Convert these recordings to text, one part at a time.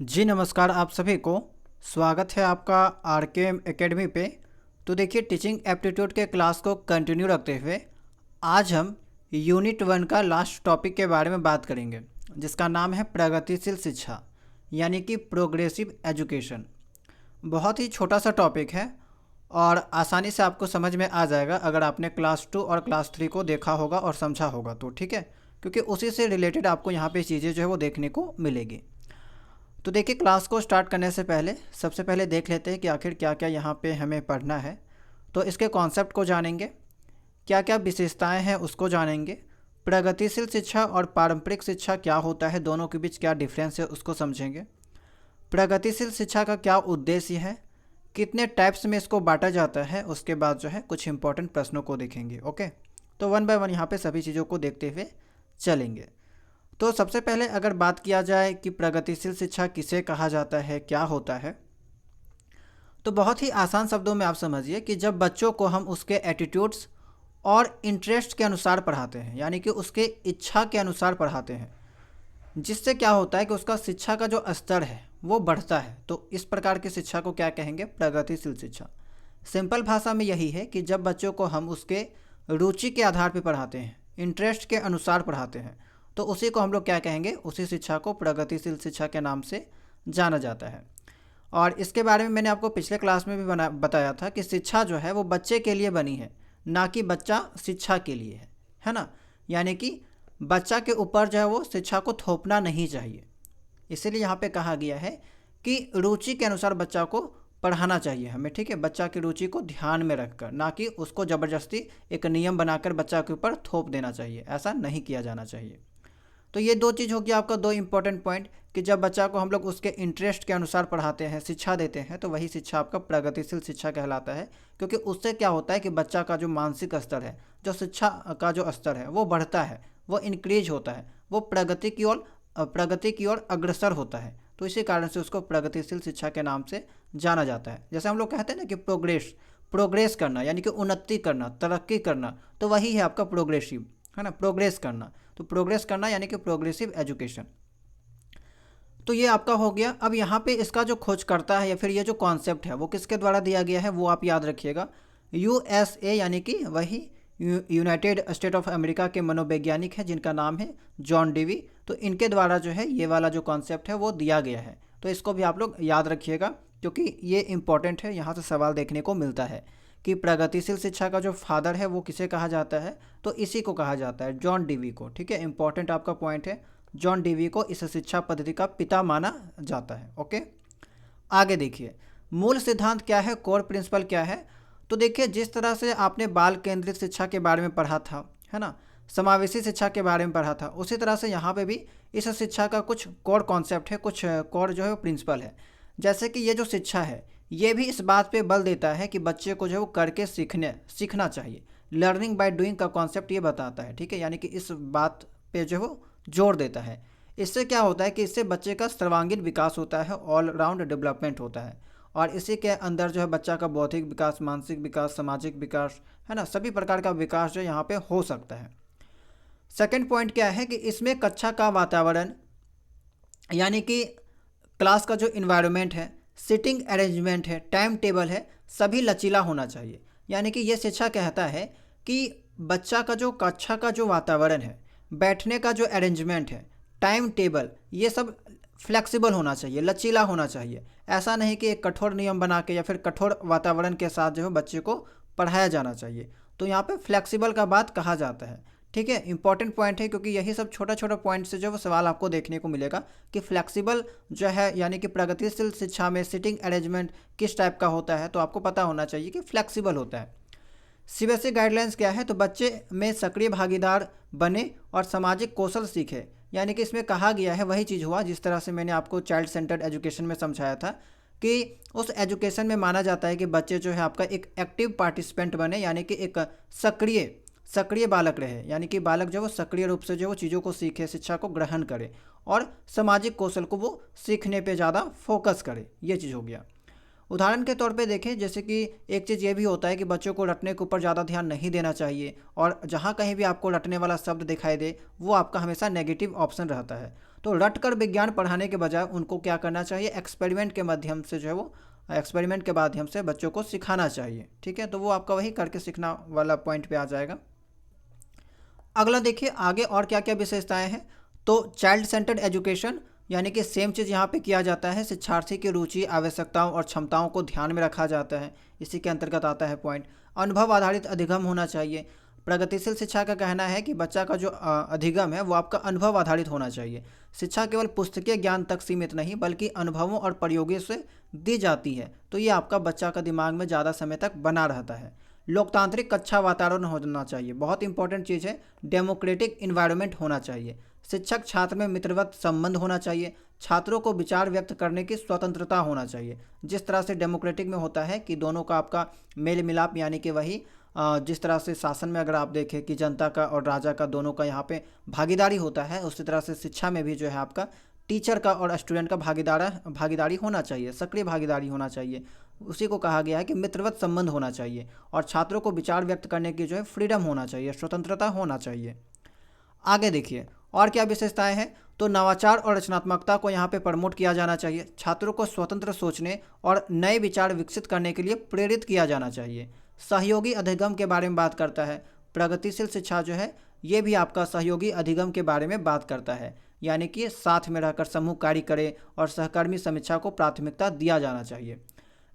जी नमस्कार आप सभी को। स्वागत है आपका आरकेएम एकेडमी पे। तो देखिए, टीचिंग एप्टीट्यूड के क्लास को कंटिन्यू रखते हुए आज हम यूनिट 1 का लास्ट टॉपिक के बारे में बात करेंगे, जिसका नाम है प्रगतिशील शिक्षा, यानी कि प्रोग्रेसिव एजुकेशन। बहुत ही छोटा सा टॉपिक है और आसानी से आपको समझ में आ जाएगा अगर आपने क्लास 2 और क्लास 3 को देखा होगा और समझा होगा तो, ठीक है, क्योंकि उसी से रिलेटेड आपको यहाँ पे चीज़ें जो है वो देखने को मिलेगी। तो देखिए, क्लास को स्टार्ट करने से पहले सबसे पहले देख लेते हैं कि आखिर क्या क्या यहाँ पे हमें पढ़ना है। तो इसके कॉन्सेप्ट को जानेंगे, क्या क्या विशेषताएं हैं उसको जानेंगे, प्रगतिशील शिक्षा और पारंपरिक शिक्षा क्या होता है, दोनों के बीच क्या डिफरेंस है उसको समझेंगे। प्रगतिशील शिक्षा का क्या उद्देश्य है, कितने टाइप्स में इसको बांटा जाता है, उसके बाद जो है कुछ इंपॉर्टेंट प्रश्नों को देखेंगे। ओके, तो वन बाय वन यहाँ पे सभी चीज़ों को देखते हुए चलेंगे। तो सबसे पहले अगर बात किया जाए कि प्रगतिशील शिक्षा किसे कहा जाता है, क्या होता है, तो बहुत ही आसान शब्दों में आप समझिए कि जब बच्चों को हम उसके एटीट्यूड्स और इंटरेस्ट के अनुसार पढ़ाते हैं, यानी कि उसके इच्छा के अनुसार पढ़ाते हैं, जिससे क्या होता है कि उसका शिक्षा का जो स्तर है वो बढ़ता है। तो इस प्रकार की शिक्षा को क्या कहेंगे? प्रगतिशील शिक्षा। सिंपल भाषा में यही है कि जब बच्चों को हम उसके रुचि के आधार पर पढ़ाते हैं, इंटरेस्ट के अनुसार पढ़ाते हैं, तो उसी को हम लोग क्या कहेंगे? उसी शिक्षा को प्रगतिशील शिक्षा के नाम से जाना जाता है। और इसके बारे में मैंने आपको पिछले क्लास में भी बताया था कि शिक्षा जो है वो बच्चे के लिए बनी है, ना कि बच्चा शिक्षा के लिए है ना। यानी कि बच्चा के ऊपर जो है वो शिक्षा को थोपना नहीं चाहिए। इसीलिए यहाँ पे कहा गया है कि रुचि के अनुसार बच्चा को पढ़ाना चाहिए हमें, ठीक है, बच्चा की रुचि को ध्यान में रखकर, ना कि उसको ज़बरदस्ती एक नियम बनाकर बच्चा के ऊपर थोप देना चाहिए। ऐसा नहीं किया जाना चाहिए। तो ये दो चीज़ होगी आपका, दो इंपॉर्टेंट पॉइंट, कि जब बच्चा को हम लोग उसके इंटरेस्ट के अनुसार पढ़ाते हैं, शिक्षा देते हैं, तो वही शिक्षा आपका प्रगतिशील शिक्षा कहलाता है। क्योंकि उससे क्या होता है कि बच्चा का जो मानसिक स्तर है, जो शिक्षा का जो स्तर है वो बढ़ता है, वो इंक्रीज होता है, वो प्रगति की ओर अग्रसर होता है। तो इसी कारण से उसको प्रगतिशील शिक्षा के नाम से जाना जाता है। जैसे हम लोग कहते हैं ना कि प्रोग्रेस करना, यानी कि उन्नति करना, तरक्की करना, तो वही है आपका प्रोग्रेसिव, है ना, प्रोग्रेस करना। तो प्रोग्रेस करना यानी कि प्रोग्रेसिव एजुकेशन। तो ये आपका हो गया। अब यहाँ पे इसका जो खोज करता है या फिर ये जो कॉन्सेप्ट है वो किसके द्वारा दिया गया है वो आप याद रखिएगा। यूएसए यानी कि वही यूनाइटेड स्टेट ऑफ अमेरिका के मनोवैज्ञानिक हैं जिनका नाम है जॉन डेवी। तो इनके द्वारा जो है ये वाला जो कॉन्सेप्ट है वो दिया गया है। तो इसको भी आप लोग याद रखिएगा, क्योंकि ये इंपॉर्टेंट है, यहाँ से सवाल देखने को मिलता है कि प्रगतिशील शिक्षा का जो फादर है वो किसे कहा जाता है, तो इसी को कहा जाता है, जॉन डेवी को। ठीक है, इंपॉर्टेंट आपका पॉइंट है, जॉन डेवी को इस शिक्षा पद्धति का पिता माना जाता है। ओके, आगे देखिए, मूल सिद्धांत क्या है, कोर प्रिंसिपल क्या है। तो देखिए, जिस तरह से आपने बाल केंद्रित शिक्षा के बारे में पढ़ा था, है ना, समावेशी शिक्षा के बारे में पढ़ा था, उसी तरह से यहाँ पे भी इस शिक्षा का कुछ कोर कॉन्सेप्ट है, कुछ कोर जो है वो प्रिंसिपल है। जैसे कि ये जो शिक्षा है ये भी इस बात पे बल देता है कि बच्चे को जो है वो करके सीखना चाहिए। लर्निंग बाय डूइंग का कॉन्सेप्ट ये बताता है, ठीक है, यानी कि इस बात पे जो है वो जोर देता है। इससे क्या होता है कि इससे बच्चे का सर्वांगीण विकास होता है, ऑल राउंड डेवलपमेंट होता है, और इसी के अंदर जो है बच्चा का बौद्धिक विकास, मानसिक विकास, सामाजिक विकास, है ना, सभी प्रकार का विकास जो यहाँ पे हो सकता है। सेकंड पॉइंट क्या है कि इसमें कक्षा का वातावरण, यानी कि क्लास का जो इन्वायरमेंट है, सिटिंग अरेंजमेंट है, टाइम टेबल है, सभी लचीला होना चाहिए। यानी कि ये शिक्षा कहता है कि बच्चा का जो कक्षा का जो वातावरण है, बैठने का जो अरेंजमेंट है, टाइम टेबल, ये सब फ्लेक्सिबल होना चाहिए, लचीला होना चाहिए। ऐसा नहीं कि एक कठोर नियम बना के या फिर कठोर वातावरण के साथ जो है बच्चे को पढ़ाया जाना चाहिए। तो यहाँ पे फ्लेक्सिबल का बात कहा जाता है। ठीक है, इंपॉर्टेंट पॉइंट है, क्योंकि यही सब छोटा छोटा पॉइंट से जो वो सवाल आपको देखने को मिलेगा कि फ्लेक्सिबल जो है, यानी कि प्रगतिशील शिक्षा में सिटिंग अरेंजमेंट किस टाइप का होता है, तो आपको पता होना चाहिए कि फ्लेक्सिबल होता है। सीबीएसई गाइडलाइंस क्या है, तो बच्चे में सक्रिय भागीदार बने और सामाजिक कौशल सीखे। यानी कि इसमें कहा गया है वही चीज़ हुआ जिस तरह से मैंने आपको चाइल्ड सेंटर्ड एजुकेशन में समझाया था कि उस एजुकेशन में माना जाता है कि बच्चे जो है आपका एक एक्टिव पार्टिसिपेंट बने, यानी कि एक सक्रिय बालक रहे, यानी कि बालक जो वो सक्रिय रूप से जो वो चीज़ों को सीखे, शिक्षा को ग्रहण करे और सामाजिक कौशल को वो सीखने पे ज़्यादा फोकस करे। ये चीज़ हो गया। उदाहरण के तौर पे देखें, जैसे कि एक चीज़ ये भी होता है कि बच्चों को रटने के ऊपर ज़्यादा ध्यान नहीं देना चाहिए, और जहाँ कहीं भी आपको रटने वाला शब्द दिखाई दे वो आपका हमेशा नेगेटिव ऑप्शन रहता है। तो रट कर विज्ञान पढ़ाने के बजाय उनको क्या करना चाहिए, एक्सपेरिमेंट के माध्यम से जो है वो एक्सपेरिमेंट के माध्यम से बच्चों को सिखाना चाहिए। ठीक है, तो वो आपका वही करके सीखना वाला पॉइंट पे आ जाएगा। अगला देखिए आगे और क्या क्या विशेषताएं हैं। तो चाइल्ड सेंटर्ड एजुकेशन, यानी कि सेम चीज़ यहाँ पे किया जाता है, शिक्षार्थी की रुचि, आवश्यकताओं और क्षमताओं को ध्यान में रखा जाता है, इसी के अंतर्गत आता है पॉइंट। अनुभव आधारित अधिगम होना चाहिए। प्रगतिशील शिक्षा का कहना है कि बच्चा का जो अधिगम है वो आपका अनुभव आधारित होना चाहिए। शिक्षा केवल पुस्तकीय ज्ञान तक सीमित नहीं बल्कि अनुभवों और प्रयोगों से दी जाती है, तो ये आपका बच्चा का दिमाग में ज़्यादा समय तक बना रहता है। लोकतांत्रिक कक्षा वातावरण होना चाहिए, बहुत इंपॉर्टेंट चीज़ है। डेमोक्रेटिक इन्वायरमेंट होना चाहिए। शिक्षक छात्र में मित्रवत संबंध होना चाहिए। छात्रों को विचार व्यक्त करने की स्वतंत्रता होना चाहिए, जिस तरह से डेमोक्रेटिक में होता है कि दोनों का आपका मेल मिलाप, यानी कि वही जिस तरह से शासन में अगर आप देखें कि जनता का और राजा का दोनों का यहाँ पे भागीदारी होता है, उसी तरह से शिक्षा में भी जो है आपका टीचर का और स्टूडेंट का भागीदारी होना चाहिए, सक्रिय भागीदारी होना चाहिए। उसी को कहा गया है कि मित्रवत संबंध होना चाहिए और छात्रों को विचार व्यक्त करने की जो है फ्रीडम होना चाहिए, स्वतंत्रता होना चाहिए। आगे देखिए और क्या विशेषताएं हैं। तो नवाचार और रचनात्मकता को यहाँ पे प्रमोट किया जाना चाहिए। छात्रों को स्वतंत्र सोचने और नए विचार विकसित करने के लिए प्रेरित किया जाना चाहिए। सहयोगी अधिगम के बारे में बात करता है। प्रगतिशील शिक्षा जो है ये भी आपका सहयोगी अधिगम के बारे में बात करता है, यानी कि साथ में रहकर समूह कार्य करे और सहकर्मी समीक्षा को प्राथमिकता दिया जाना चाहिए।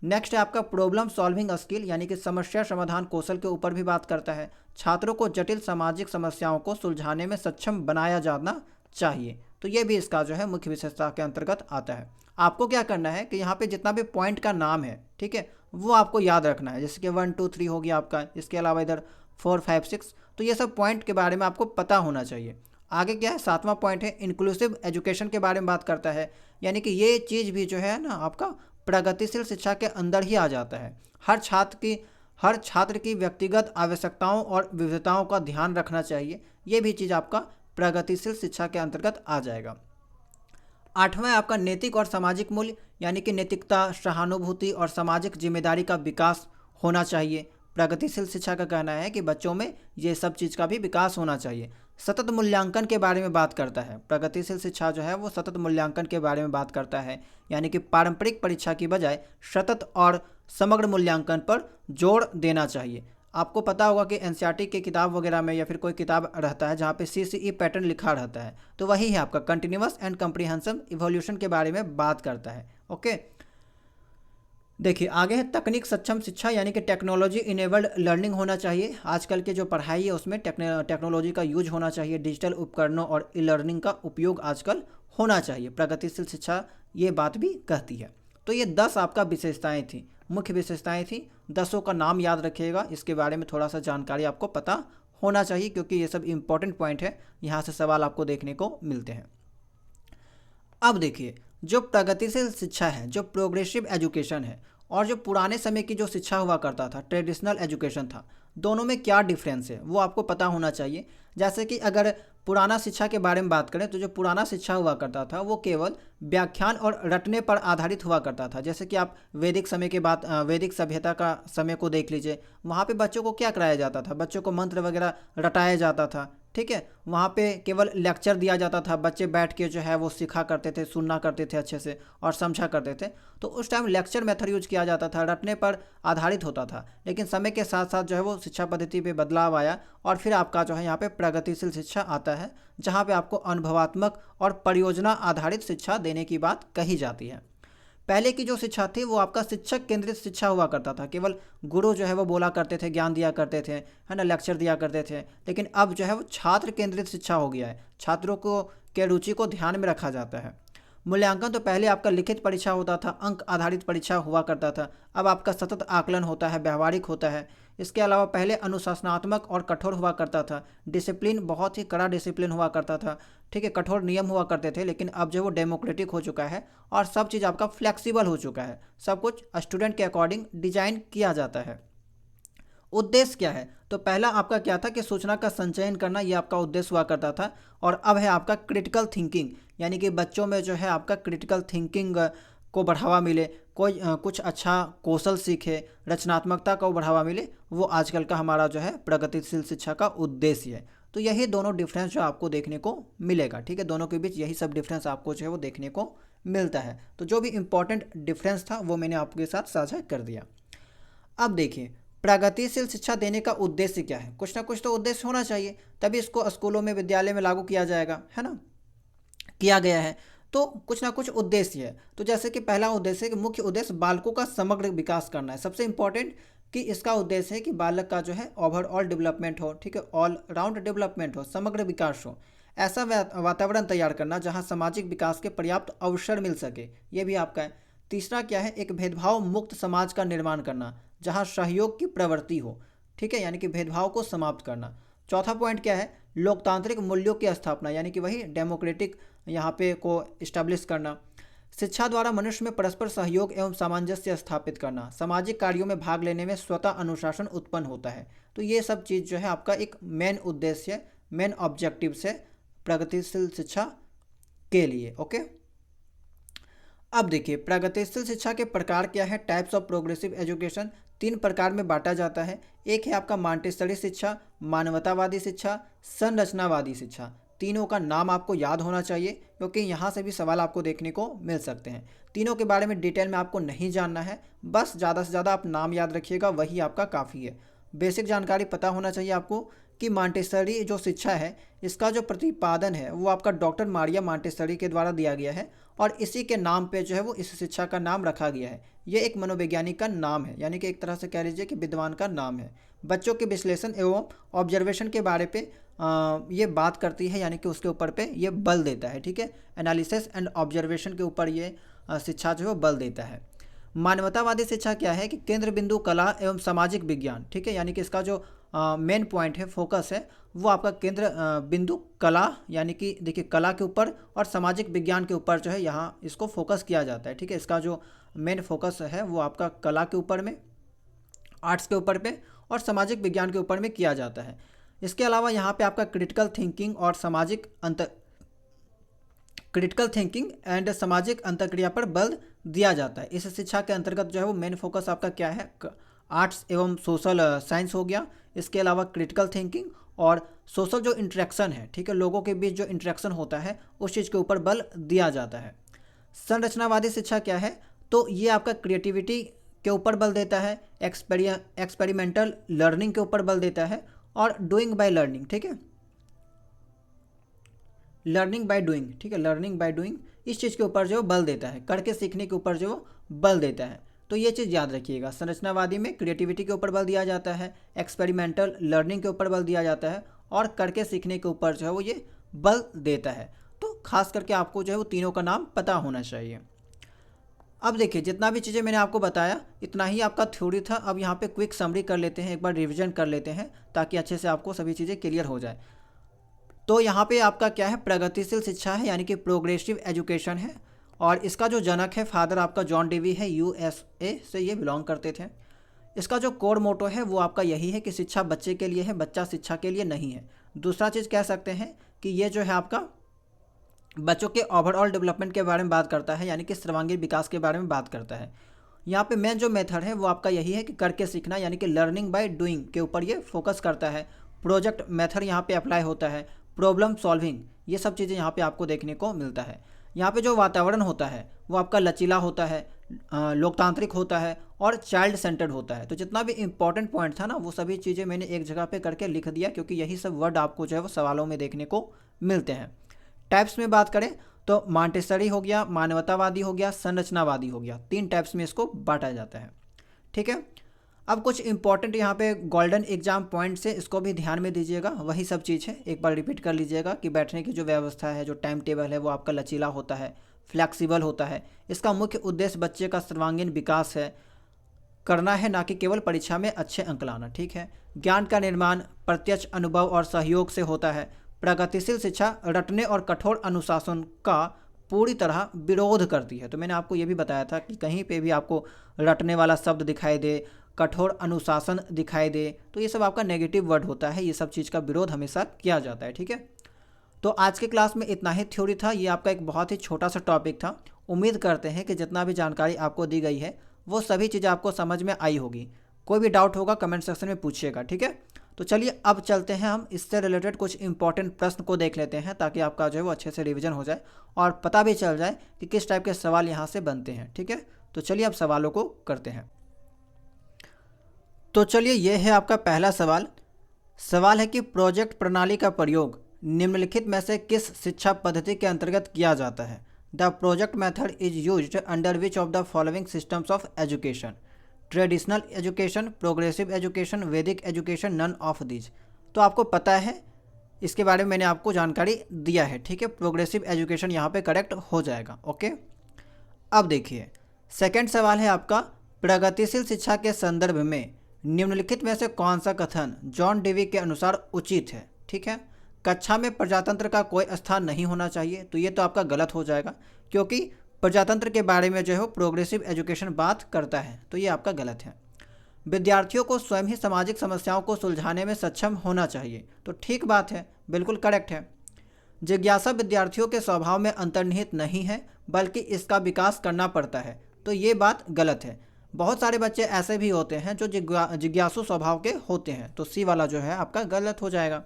नेक्स्ट है आपका प्रॉब्लम सॉल्विंग स्किल, यानी कि समस्या समाधान कौशल के ऊपर भी बात करता है। छात्रों को जटिल सामाजिक समस्याओं को सुलझाने में सक्षम बनाया जाना चाहिए, तो ये भी इसका जो है मुख्य विशेषता के अंतर्गत आता है। आपको क्या करना है कि यहाँ पे जितना भी पॉइंट का नाम है, ठीक है, वो आपको याद रखना है। जैसे कि 1 2 3 हो गया आपका, इसके अलावा इधर 4 5 6, तो ये सब पॉइंट के बारे में आपको पता होना चाहिए। आगे क्या है, 7वां पॉइंट है इंक्लूसिव एजुकेशन के बारे में बात करता है, यानी कि ये चीज़ भी जो है ना आपका प्रगतिशील शिक्षा के अंदर ही आ जाता है। हर छात्र की व्यक्तिगत आवश्यकताओं और विविधताओं का ध्यान रखना चाहिए, ये भी चीज़ आपका प्रगतिशील शिक्षा के अंतर्गत आ जाएगा। 8वां है आपका नैतिक और सामाजिक मूल्य, यानी कि नैतिकता, सहानुभूति और सामाजिक जिम्मेदारी का विकास होना चाहिए। प्रगतिशील शिक्षा का कहना है कि बच्चों में ये सब चीज़ का भी विकास होना चाहिए। सतत मूल्यांकन के बारे में बात करता है। प्रगतिशील शिक्षा जो है वो सतत मूल्यांकन के बारे में बात करता है, यानी कि पारंपरिक परीक्षा की बजाय सतत और समग्र मूल्यांकन पर जोर देना चाहिए। आपको पता होगा कि एनसीईआरटी की किताब वगैरह में या फिर कोई किताब रहता है जहाँ पे सीसीई पैटर्न लिखा रहता है, तो वही है आपका कंटिन्यूअस एंड कम्प्रीहेंसिव इवोल्यूशन के बारे में बात करता है। ओके, देखिए आगे है तकनीक सक्षम शिक्षा, यानी कि टेक्नोलॉजी इनेबल्ड लर्निंग होना चाहिए। आजकल के जो पढ़ाई है उसमें टेक्नोलॉजी का यूज होना चाहिए। डिजिटल उपकरणों और ई लर्निंग का उपयोग आजकल होना चाहिए। प्रगतिशील शिक्षा ये बात भी कहती है। तो ये 10 आपका विशेषताएं थी, मुख्य विशेषताएं थी। 10 का नाम याद रखिएगा, इसके बारे में थोड़ा सा जानकारी आपको पता होना चाहिए क्योंकि ये सब इंपॉर्टेंट पॉइंट है, यहाँ से सवाल आपको देखने को मिलते हैं। अब देखिए जो प्रगतिशील शिक्षा है, जो प्रोग्रेसिव एजुकेशन है, और जो पुराने समय की जो शिक्षा हुआ करता था, ट्रेडिशनल एजुकेशन था, दोनों में क्या डिफरेंस है वो आपको पता होना चाहिए। जैसे कि अगर पुराना शिक्षा के बारे में बात करें तो जो पुराना शिक्षा हुआ करता था वो केवल व्याख्यान और रटने पर आधारित हुआ करता था। जैसे कि आप वैदिक समय के बाद वैदिक सभ्यता का समय को देख लीजिए, वहाँ पे बच्चों को क्या कराया जाता था, बच्चों को मंत्र वगैरह रटाया जाता था। ठीक है, वहाँ पे केवल लेक्चर दिया जाता था, बच्चे बैठ के जो है वो सीखा करते थे, सुनना करते थे अच्छे से और समझा करते थे। तो उस टाइम लेक्चर मेथड यूज किया जाता था, रटने पर आधारित होता था। लेकिन समय के साथ साथ जो है वो शिक्षा पद्धति पे बदलाव आया और फिर आपका जो है यहाँ पे प्रगतिशील शिक्षा आता है, जहाँ पे आपको अनुभवात्मक और परियोजना आधारित शिक्षा देने की बात कही जाती है। पहले की जो शिक्षा थी वो आपका शिक्षक केंद्रित शिक्षा हुआ करता था, केवल गुरु जो है वो बोला करते थे, ज्ञान दिया करते थे, है ना, लेक्चर दिया करते थे। लेकिन अब जो है वो छात्र केंद्रित शिक्षा हो गया है, छात्रों को के रुचि को ध्यान में रखा जाता है। मूल्यांकन तो पहले आपका लिखित परीक्षा होता था, अंक आधारित परीक्षा हुआ करता था, अब आपका सतत आकलन होता है, व्यवहारिक होता है। इसके अलावा पहले अनुशासनात्मक और कठोर हुआ करता था, डिसिप्लिन बहुत ही कड़ा डिसिप्लिन हुआ करता था, ठीक है, कठोर नियम हुआ करते थे। लेकिन अब जो वो डेमोक्रेटिक हो चुका है और सब चीज़ आपका फ्लेक्सिबल हो चुका है, सब कुछ स्टूडेंट के अकॉर्डिंग डिजाइन किया जाता है। उद्देश्य क्या है, तो पहला आपका क्या था कि सूचना का संचयन करना, ये आपका उद्देश्य हुआ करता था। और अब है आपका क्रिटिकल थिंकिंग, यानी कि बच्चों में जो है आपका क्रिटिकल थिंकिंग को बढ़ावा मिले, कोई कुछ अच्छा कौशल सीखे, रचनात्मकता को बढ़ावा मिले, वो आजकल का हमारा जो है प्रगतिशील शिक्षा का उद्देश्य है। तो यही दोनों डिफरेंस जो आपको देखने को मिलेगा, ठीक है, दोनों के बीच यही सब डिफरेंस आपको जो है वो देखने को मिलता है। तो जो भी इंपॉर्टेंट डिफरेंस था वो मैंने आपके साथ साझा कर दिया। अब देखिए, प्रगतिशील शिक्षा देने का उद्देश्य क्या है? कुछ ना कुछ तो उद्देश्य होना चाहिए, तभी इसको स्कूलों में, विद्यालय में लागू किया जाएगा, है ना, किया गया है। तो कुछ ना कुछ उद्देश्य है। तो जैसे कि पहला उद्देश्य है कि मुख्य उद्देश्य बालकों का समग्र विकास करना है। सबसे इंपॉर्टेंट कि इसका उद्देश्य है कि बालक का जो है ओवरऑल डेवलपमेंट हो, ठीक है, ऑल राउंड डेवलपमेंट हो, समग्र विकास हो। ऐसा वातावरण तैयार करना जहां सामाजिक विकास के पर्याप्त अवसर मिल सके, ये भी आपका है। तीसरा क्या है? एक भेदभाव मुक्त समाज का निर्माण करना जहां सहयोग की प्रवृत्ति हो, ठीक है, यानी कि भेदभाव को समाप्त करना। चौथा पॉइंट क्या है? लोकतांत्रिक मूल्यों की स्थापना, यानी कि वही डेमोक्रेटिक यहाँ पे को इस्टेब्लिश करना। शिक्षा द्वारा मनुष्य में परस्पर सहयोग एवं सामंजस्य स्थापित करना। सामाजिक कार्यों में भाग लेने में स्वतः अनुशासन उत्पन्न होता है। तो ये सब चीज़ जो है आपका एक मेन उद्देश्य, मेन ऑब्जेक्टिव्स है प्रगतिशील शिक्षा के लिए। ओके, अब देखिए, प्रगतिशील शिक्षा के प्रकार क्या है? टाइप्स ऑफ प्रोग्रेसिव एजुकेशन 3 प्रकार में बांटा जाता है। एक है आपका मॉन्टेसरी शिक्षा, मानवतावादी शिक्षा, संरचनावादी शिक्षा। तीनों का नाम आपको याद होना चाहिए, क्योंकि यहाँ से भी सवाल आपको देखने को मिल सकते हैं। तीनों के बारे में डिटेल में आपको नहीं जानना है, बस ज़्यादा से ज़्यादा आप नाम याद रखिएगा, वही आपका काफ़ी है। बेसिक जानकारी पता होना चाहिए आपको कि मॉन्टेसरी जो शिक्षा है, इसका जो प्रतिपादन है वो आपका डॉक्टर मारिया मॉन्टेसरी के द्वारा दिया गया है, और इसी के नाम पे जो है वो इस शिक्षा का नाम रखा गया है। ये एक मनोवैज्ञानिक का नाम है, यानी कि एक तरह से कह लीजिए कि विद्वान का नाम है। बच्चों के विश्लेषण एवं ऑब्जर्वेशन के बारे पे ये बात करती है, यानी कि उसके ऊपर पे ये बल देता है, ठीक है, एनालिसिस एंड ऑब्जर्वेशन के ऊपर ये शिक्षा जो है वो बल देता है। मानवतावादी शिक्षा क्या है? कि केंद्र बिंदु कला एवं सामाजिक विज्ञान, ठीक है, यानी कि इसका जो मेन पॉइंट है, फोकस है, वो आपका केंद्र बिंदु कला, यानी कि देखिए कला के ऊपर और सामाजिक विज्ञान के ऊपर जो है यहाँ इसको फोकस किया जाता है, ठीक है। इसका जो मेन फोकस है वो आपका कला के ऊपर में, आर्ट्स के ऊपर पे और सामाजिक विज्ञान के ऊपर में किया जाता है। इसके अलावा यहाँ पे आपका क्रिटिकल थिंकिंग एंड सामाजिक अंतर्क्रिया पर बल दिया जाता है। इस शिक्षा के अंतर्गत जो है वो मेन फोकस आपका क्या है? आर्ट्स एवं सोशल साइंस हो गया। इसके अलावा क्रिटिकल थिंकिंग और सोशल जो इंटरेक्शन है, ठीक है, लोगों के बीच जो इंटरेक्शन होता है उस चीज़ के ऊपर बल दिया जाता है। संरचनावादी शिक्षा क्या है? तो ये आपका क्रिएटिविटी के ऊपर बल देता है, एक्सपेरिमेंटल लर्निंग के ऊपर बल देता है, और डूइंग बाय लर्निंग, ठीक है, लर्निंग बाय डूइंग, ठीक है, लर्निंग बाय डूइंग, इस चीज़ के ऊपर जो बल देता है, करके सीखने के ऊपर जो बल देता है। तो ये चीज़ याद रखिएगा, संरचनावादी में क्रिएटिविटी के ऊपर बल दिया जाता है, एक्सपेरिमेंटल लर्निंग के ऊपर बल दिया जाता है, और करके सीखने के ऊपर जो है वो ये बल देता है। तो खास करके आपको जो है वो तीनों का नाम पता होना चाहिए। अब देखिए, जितना भी चीज़ें मैंने आपको बताया इतना ही आपका थ्योरी था। अब यहाँ पे क्विक समरी कर लेते हैं, एक बार रिवीजन कर लेते हैं, ताकि अच्छे से आपको सभी चीज़ें क्लियर हो जाए। तो यहाँ पे आपका क्या है? प्रगतिशील शिक्षा है, यानी कि प्रोग्रेसिव एजुकेशन है, और इसका जो जनक है फादर आपका जॉन डेवी है, USA से ये बिलोंग करते थे। इसका जो कोर मोटो है वो आपका यही है कि शिक्षा बच्चे के लिए है, बच्चा शिक्षा के लिए नहीं है। दूसरा चीज़ कह सकते हैं कि ये जो है आपका बच्चों के ओवरऑल डेवलपमेंट के बारे में बात करता है, यानी कि सर्वांगीण विकास के बारे में बात करता है। यहाँ पे मेन जो मेथड है वो आपका यही है कि करके सीखना, यानी कि लर्निंग बाय डूइंग के ऊपर ये फोकस करता है। प्रोजेक्ट मेथड यहाँ पे अप्लाई होता है, प्रॉब्लम सॉल्विंग, ये सब चीज़ें यहाँ पे आपको देखने को मिलता है। यहाँ पे जो वातावरण होता है वो आपका लचीला होता है, लोकतांत्रिक होता है, और चाइल्ड सेंटर्ड होता है। तो जितना भी इंपॉर्टेंट पॉइंट था ना वो सभी चीज़ें मैंने एक जगह पे करके लिख दिया, क्योंकि यही सब वर्ड आपको जो है वो सवालों में देखने को मिलते हैं। टाइप्स में बात करें तो मॉन्टेसरी हो गया, मानवतावादी हो गया, संरचनावादी हो गया, 3 टाइप्स में इसको बांटा जाता है, ठीक है। अब कुछ इंपॉर्टेंट यहाँ पे गोल्डन एग्जाम पॉइंट से इसको भी ध्यान में दीजिएगा, वही सब चीज़ है, एक बार रिपीट कर लीजिएगा कि बैठने की जो व्यवस्था है, जो टाइम टेबल है वो आपका लचीला होता है, फ्लैक्सिबल होता है। इसका मुख्य उद्देश्य बच्चे का सर्वांगीण विकास है करना है, ना कि केवल परीक्षा में अच्छे अंक लाना, ठीक है। ज्ञान का निर्माण प्रत्यक्ष अनुभव और सहयोग से होता है। प्रगतिशील शिक्षा रटने और कठोर अनुशासन का पूरी तरह विरोध करती है। तो मैंने आपको ये भी बताया था कि कहीं पे भी आपको रटने वाला शब्द दिखाई दे, कठोर अनुशासन दिखाई दे, तो ये सब आपका नेगेटिव वर्ड होता है, ये सब चीज़ का विरोध हमेशा किया जाता है, ठीक है। तो आज के क्लास में इतना ही थ्योरी था, ये आपका एक बहुत ही छोटा सा टॉपिक था। उम्मीद करते हैं कि जितना भी जानकारी आपको दी गई है वो सभी चीज़ें आपको समझ में आई होगी। कोई भी डाउट होगा कमेंट सेक्शन में पूछिएगा, ठीक है। तो चलिए अब चलते हैं, हम इससे रिलेटेड कुछ इंपॉर्टेंट प्रश्न को देख लेते हैं ताकि आपका जो है वो अच्छे से रिवीजन हो जाए और पता भी चल जाए कि किस टाइप के सवाल यहाँ से बनते हैं। ठीक है, तो चलिए अब सवालों को करते हैं। तो चलिए ये है आपका पहला सवाल। सवाल है कि प्रोजेक्ट प्रणाली का प्रयोग निम्नलिखित में से किस शिक्षा पद्धति के अंतर्गत किया जाता है? The project method is used under which of the following systems of education? Traditional education, progressive education, वैदिक एजुकेशन, नन ऑफ दीज। तो आपको पता है, इसके बारे में मैंने आपको जानकारी दिया है। ठीक है, प्रोग्रेसिव एजुकेशन यहाँ पे करेक्ट हो जाएगा। ओके, अब देखिए सेकंड सवाल है आपका, प्रगतिशील शिक्षा के संदर्भ में निम्नलिखित में से कौन सा कथन जॉन डेवी के अनुसार उचित है? ठीक है, कक्षा में प्रजातंत्र का कोई स्थान नहीं होना चाहिए, तो ये तो आपका गलत हो जाएगा, क्योंकि प्रजातंत्र के बारे में जो है प्रोग्रेसिव एजुकेशन बात करता है, तो ये आपका गलत है। विद्यार्थियों को स्वयं ही सामाजिक समस्याओं को सुलझाने में सक्षम होना चाहिए, तो ठीक बात है, बिल्कुल करेक्ट है। जिज्ञासा विद्यार्थियों के स्वभाव में अंतर्निहित नहीं है, बल्कि इसका विकास करना पड़ता है, तो ये बात गलत है। बहुत सारे बच्चे ऐसे भी होते हैं जो जिज्ञासु स्वभाव के होते हैं, तो सी वाला जो है आपका गलत हो जाएगा।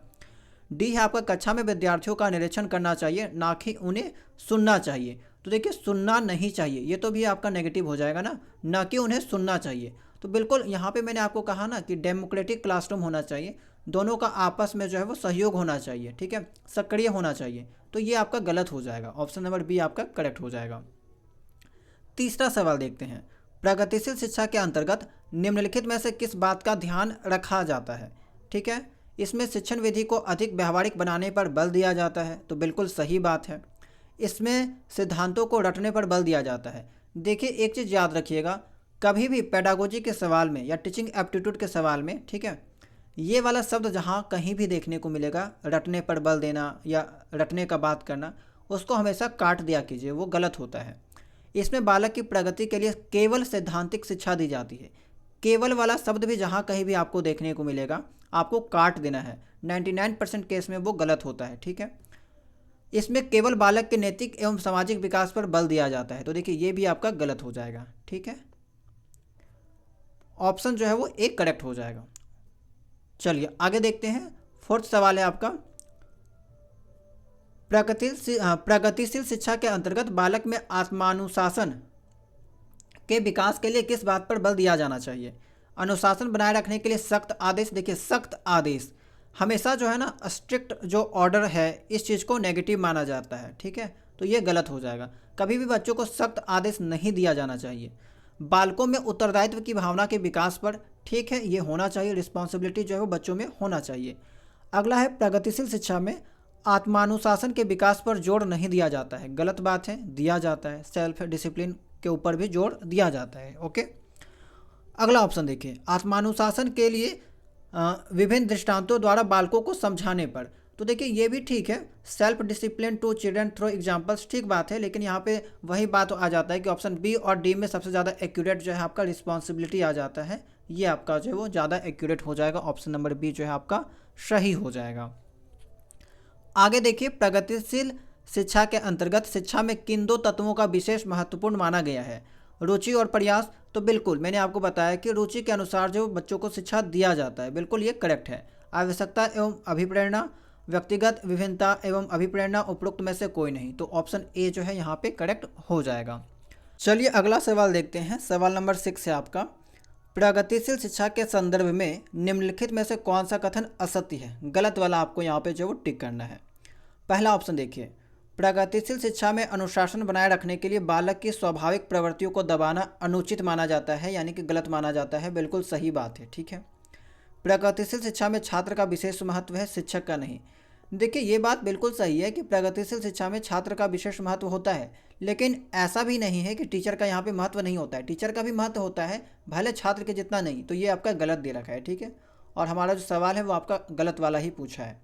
डी है आपका, कक्षा में विद्यार्थियों का निरीक्षण करना चाहिए, ना कि उन्हें सुनना चाहिए। तो देखिए सुनना नहीं चाहिए, ये तो भी आपका नेगेटिव हो जाएगा ना कि उन्हें सुनना चाहिए। तो बिल्कुल यहाँ पे मैंने आपको कहा ना कि डेमोक्रेटिक क्लासरूम होना चाहिए, दोनों का आपस में जो है वो सहयोग होना चाहिए। ठीक है, सक्रिय होना चाहिए, तो ये आपका गलत हो जाएगा। ऑप्शन नंबर बी आपका करेक्ट हो जाएगा। तीसरा सवाल देखते हैं, प्रगतिशील शिक्षा के अंतर्गत निम्नलिखित में से किस बात का ध्यान रखा जाता है? ठीक है, इसमें शिक्षण विधि को अधिक व्यावहारिक बनाने पर बल दिया जाता है, तो बिल्कुल सही बात है। इसमें सिद्धांतों को रटने पर बल दिया जाता है। देखिए एक चीज़ याद रखिएगा, कभी भी पेडागोजी के सवाल में या टीचिंग एप्टीट्यूड के सवाल में, ठीक है, ये वाला शब्द जहाँ कहीं भी देखने को मिलेगा, रटने पर बल देना या रटने का बात करना, उसको हमेशा काट दिया कीजिए, वो गलत होता है। इसमें बालक की प्रगति के लिए केवल सैद्धांतिक शिक्षा दी जाती है। केवल वाला शब्द भी जहाँ कहीं भी आपको देखने को मिलेगा, आपको काट देना है। 99% केस में वो गलत होता है। ठीक है, इसमें केवल बालक के नैतिक एवं सामाजिक विकास पर बल दिया जाता है, तो देखिए ये भी आपका गलत हो जाएगा। ठीक है, ऑप्शन जो है वो एक करेक्ट हो जाएगा। चलिए आगे देखते हैं। फोर्थ सवाल है आपका, प्रगतिशील शिक्षा के अंतर्गत बालक में आत्मानुशासन के विकास के लिए किस बात पर बल दिया जाना चाहिए? अनुशासन बनाए रखने के लिए सख्त आदेश। देखिए सख्त आदेश हमेशा जो है ना, स्ट्रिक्ट जो ऑर्डर है, इस चीज़ को नेगेटिव माना जाता है। ठीक है, तो ये गलत हो जाएगा। कभी भी बच्चों को सख्त आदेश नहीं दिया जाना चाहिए। बालकों में उत्तरदायित्व की भावना के विकास पर, ठीक है, ये होना चाहिए, रिस्पॉन्सिबिलिटी जो है वो बच्चों में होना चाहिए। अगला है, प्रगतिशील शिक्षा में आत्मानुशासन के विकास पर जोर नहीं दिया जाता है। गलत बात है, दिया जाता है। सेल्फ डिसिप्लिन के ऊपर भी जोर दिया जाता है। ओके, अगला ऑप्शन देखिए, आत्मानुशासन के लिए विभिन्न दृष्टांतों द्वारा बालकों को समझाने पर। तो देखिए ये भी ठीक है, self discipline to children through examples, ठीक बात है, लेकिन यहाँ पे वही बात आ जाता है कि ऑप्शन बी और डी में सबसे ज़्यादा एक्यूरेट जो है आपका रिस्पॉन्सिबिलिटी आ जाता है। ये आपका जो है वो ज़्यादा एक्यूरेट हो जाएगा। ऑप्शन नंबर बी जो है आपका सही हो जाएगा। आगे देखिए, प्रगतिशील शिक्षा के अंतर्गत शिक्षा में किन दो तत्वों का विशेष महत्वपूर्ण माना गया है? रुचि और प्रयास। तो बिल्कुल मैंने आपको बताया कि रुचि के अनुसार जो बच्चों को शिक्षा दिया जाता है, बिल्कुल ये करेक्ट है। आवश्यकता एवं अभिप्रेरणा, व्यक्तिगत विभिन्नता एवं अभिप्रेरणा, उपरोक्त में से कोई नहीं, तो ऑप्शन ए जो है यहाँ पे करेक्ट हो जाएगा। चलिए अगला सवाल देखते हैं। सवाल नंबर 6 है आपका, प्रगतिशील शिक्षा के संदर्भ में निम्नलिखित में से कौन सा कथन असत्य है? गलत वाला आपको यहाँ पे जो वो टिक करना है। पहला ऑप्शन देखिए, प्रगतिशील शिक्षा में अनुशासन बनाए रखने के लिए बालक की स्वाभाविक प्रवृत्तियों को दबाना अनुचित माना जाता है, यानी कि गलत माना जाता है। बिल्कुल सही बात है। ठीक है, प्रगतिशील शिक्षा में छात्र का विशेष महत्व है, शिक्षक का नहीं। देखिए ये बात बिल्कुल सही है कि प्रगतिशील शिक्षा में छात्र का विशेष महत्व होता है, लेकिन ऐसा भी नहीं है कि टीचर का यहाँ पे महत्व नहीं होता है। टीचर का भी महत्व होता है, भले छात्र के जितना नहीं। तो ये आपका गलत दे रखा है। ठीक है, और हमारा जो सवाल है वो आपका गलत वाला ही पूछा है।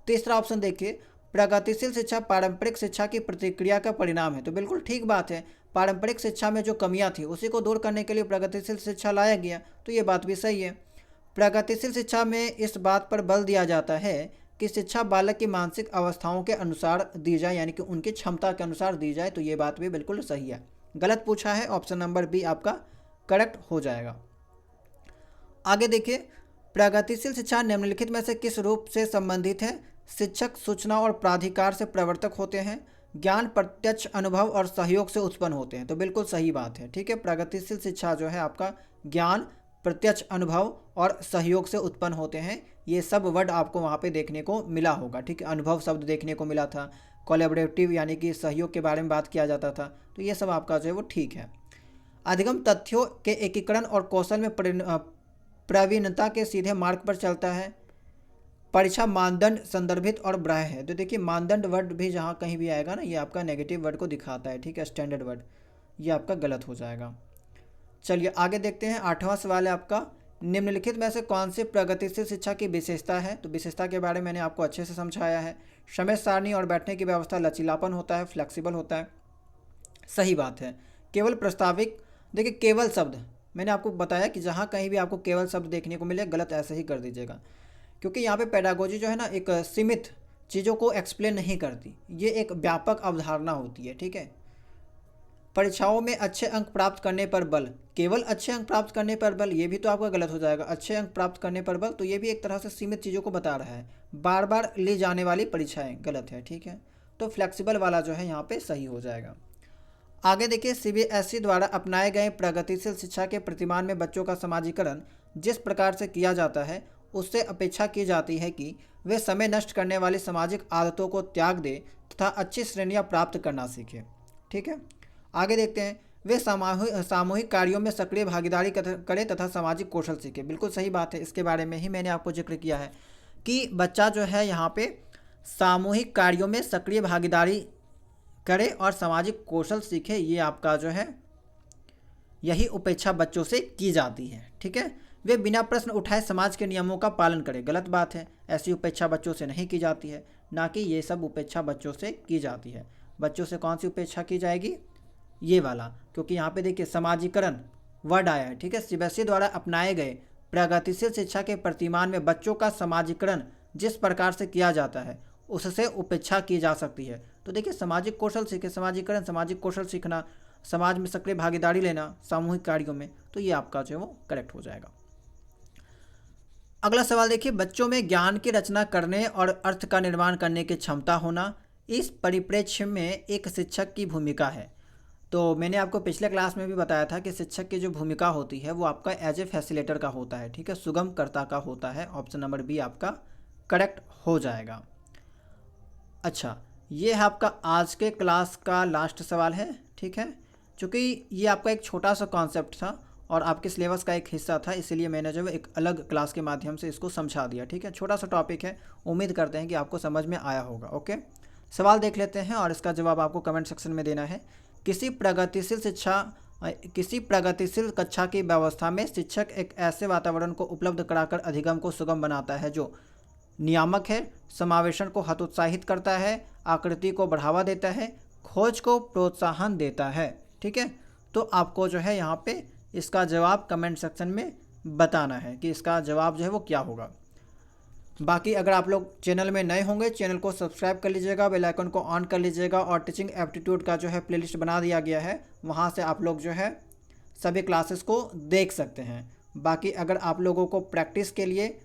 तीसरा ऑप्शन देखिए, प्रगतिशील शिक्षा पारंपरिक शिक्षा की प्रतिक्रिया का परिणाम है। तो बिल्कुल ठीक बात है, पारंपरिक शिक्षा में जो कमियां थी उसी को दूर करने के लिए प्रगतिशील शिक्षा लाया गया, तो ये बात भी सही है। प्रगतिशील शिक्षा में इस बात पर बल दिया जाता है कि शिक्षा बालक की मानसिक अवस्थाओं के अनुसार दी जाए, यानी कि उनकी क्षमता के अनुसार दी जाए, तो ये बात भी बिल्कुल सही है। गलत पूछा है, ऑप्शन नंबर बी आपका करेक्ट हो जाएगा। आगे देखिए, प्रगतिशील शिक्षा निम्नलिखित में से किस रूप से संबंधित है? शिक्षक, सूचना और प्राधिकार से प्रवर्तक होते हैं। ज्ञान प्रत्यक्ष अनुभव और सहयोग से उत्पन्न होते हैं। तो बिल्कुल सही बात है, ठीक है। प्रगतिशील शिक्षा जो है आपका ज्ञान, प्रत्यक्ष अनुभव और सहयोग से उत्पन्न होते हैं। ये सब वर्ड आपको वहाँ पे देखने को मिला होगा, ठीक है। अनुभव शब्द देखने को मिला था, कोलैबोरेटिव यानी कि सहयोग के बारे में बात किया जाता था। तो ये सब आपका जो है वो ठीक है। अधिगम तथ्यों के एकीकरण और कौशल में प्रवीणता के सीधे मार्ग पर चलता है। परीक्षा मानदंड संदर्भित और बाह्य है। तो देखिए मानदंड वर्ड भी जहाँ कहीं भी आएगा ना, ये आपका नेगेटिव वर्ड को दिखाता है, ठीक है। स्टैंडर्ड वर्ड ये आपका गलत हो जाएगा। चलिए आगे देखते हैं। 8वां सवाल है आपका, निम्नलिखित में से कौन सी प्रगतिशील शिक्षा की विशेषता है? तो विशेषता के बारे में मैंने आपको अच्छे से समझाया है। समय सारणी और बैठने की व्यवस्था लचीलापन होता है, फ्लेक्सिबल होता है। सही बात है। केवल प्रस्ताविक, देखिए केवल शब्द मैंने आपको बताया कि जहाँ कहीं भी आपको केवल शब्द देखने को मिले गलत ऐसे ही कर दीजिएगा, क्योंकि यहाँ पे पेडागोजी जो है ना एक सीमित चीज़ों को एक्सप्लेन नहीं करती, ये एक व्यापक अवधारणा होती है, ठीक है। परीक्षाओं में अच्छे अंक प्राप्त करने पर बल, केवल अच्छे अंक प्राप्त करने पर बल, ये भी तो आपका गलत हो जाएगा। अच्छे अंक प्राप्त करने पर बल, तो ये भी एक तरह से सीमित चीज़ों को बता रहा है। बार बार ली जाने वाली परीक्षाएं, गलत है, ठीक है। तो फ्लेक्सिबल वाला जो है यहाँ पे सही हो जाएगा। आगे देखिए, सीबीएसई द्वारा अपनाए गए प्रगतिशील शिक्षा के प्रतिमान में बच्चों का समाजीकरण जिस प्रकार से किया जाता है, उससे अपेक्षा की जाती है कि वे समय नष्ट करने वाली सामाजिक आदतों को त्याग दे तथा अच्छी श्रेणियां प्राप्त करना सीखें, ठीक है। आगे देखते हैं, वे सामूहिक कार्यों में सक्रिय भागीदारी करें तथा सामाजिक कौशल सीखें। बिल्कुल सही बात है, इसके बारे में ही मैंने आपको जिक्र किया है कि बच्चा जो है यहाँ पे सामूहिक कार्यों में सक्रिय भागीदारी करे और सामाजिक कौशल सीखे। ये आपका जो है यही उपेक्षा बच्चों से की जाती है, ठीक है। वे बिना प्रश्न उठाए समाज के नियमों का पालन करें, गलत बात है। ऐसी उपेक्षा बच्चों से नहीं की जाती है, ना कि ये सब उपेक्षा बच्चों से की जाती है। बच्चों से कौन सी उपेक्षा की जाएगी? ये वाला, क्योंकि यहाँ पे देखिए समाजीकरण वर्ड आया है, ठीक है। सीबीएसई द्वारा अपनाए गए प्रगतिशील शिक्षा के प्रतिमान में बच्चों का समाजीकरण जिस प्रकार से किया जाता है उससे उपेक्षा की जा सकती है। तो देखिए सामाजिक कौशल सीखे, समाजीकरण, सामाजिक कौशल सीखना, समाज में सक्रिय भागीदारी लेना सामूहिक कार्यों में, तो ये आपका जो है वो करेक्ट हो जाएगा। अगला सवाल देखिए, बच्चों में ज्ञान की रचना करने और अर्थ का निर्माण करने की क्षमता होना, इस परिप्रेक्ष्य में एक शिक्षक की भूमिका है। तो मैंने आपको पिछले क्लास में भी बताया था कि शिक्षक की जो भूमिका होती है वो आपका एज ए फैसिलेटर का होता है, ठीक है, सुगमकर्ता का होता है। ऑप्शन नंबर बी आपका करेक्ट हो जाएगा। अच्छा, ये है आपका आज के क्लास का लास्ट सवाल है, ठीक है। चूँकि ये आपका एक छोटा सा कॉन्सेप्ट था और आपके सिलेबस का एक हिस्सा था, इसीलिए मैंने जो है एक अलग क्लास के माध्यम से इसको समझा दिया, ठीक है। छोटा सा टॉपिक है, उम्मीद करते हैं कि आपको समझ में आया होगा। ओके, सवाल देख लेते हैं और इसका जवाब आपको कमेंट सेक्शन में देना है। किसी प्रगतिशील कक्षा की व्यवस्था में शिक्षक एक ऐसे वातावरण को उपलब्ध कराकर अधिगम को सुगम बनाता है जो नियामक है, समावेशन को हतोत्साहित करता है, आकृति को बढ़ावा देता है, खोज को प्रोत्साहन देता है, ठीक है। तो आपको जो है यहाँ पे इसका जवाब कमेंट सेक्शन में बताना है कि इसका जवाब जो है वो क्या होगा। बाकी अगर आप लोग चैनल में नए होंगे, चैनल को सब्सक्राइब कर लीजिएगा, बेल आइकन को ऑन कर लीजिएगा और टीचिंग एप्टीट्यूड का जो है प्लेलिस्ट बना दिया गया है, वहाँ से आप लोग जो है सभी क्लासेस को देख सकते हैं। बाकी अगर आप लोगों को प्रैक्टिस के लिए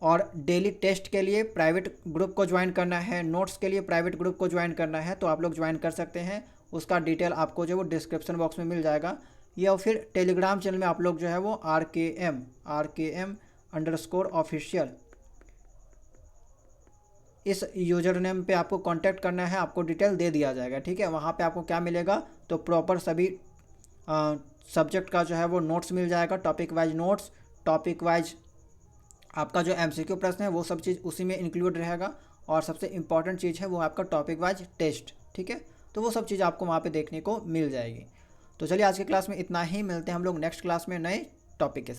और डेली टेस्ट के लिए प्राइवेट ग्रुप को ज्वाइन करना है, नोट्स के लिए प्राइवेट ग्रुप को ज्वाइन करना है, तो आप लोग ज्वाइन कर सकते हैं। उसका डिटेल आपको जो वो डिस्क्रिप्शन बॉक्स में मिल जाएगा, या फिर टेलीग्राम चैनल में आप लोग जो है वो RKM_official इस यूज़र नेम पे आपको कांटेक्ट करना है, आपको डिटेल दे दिया जाएगा, ठीक है। वहाँ पे आपको क्या मिलेगा, तो प्रॉपर सभी सब्जेक्ट का जो है वो नोट्स मिल जाएगा, topic wise notes, topic wise आपका जो MCQ प्रश्न है वो सब चीज़ उसी में इंक्लूड रहेगा, और सबसे इम्पॉर्टेंट चीज़ है वो आपका टॉपिक वाइज टेस्ट, ठीक है। तो वो सब चीज़ आपको वहाँ पे देखने को मिल जाएगी। तो चलिए आज की क्लास में इतना ही, मिलते हैं हम लोग नेक्स्ट क्लास में नए टॉपिक के साथ।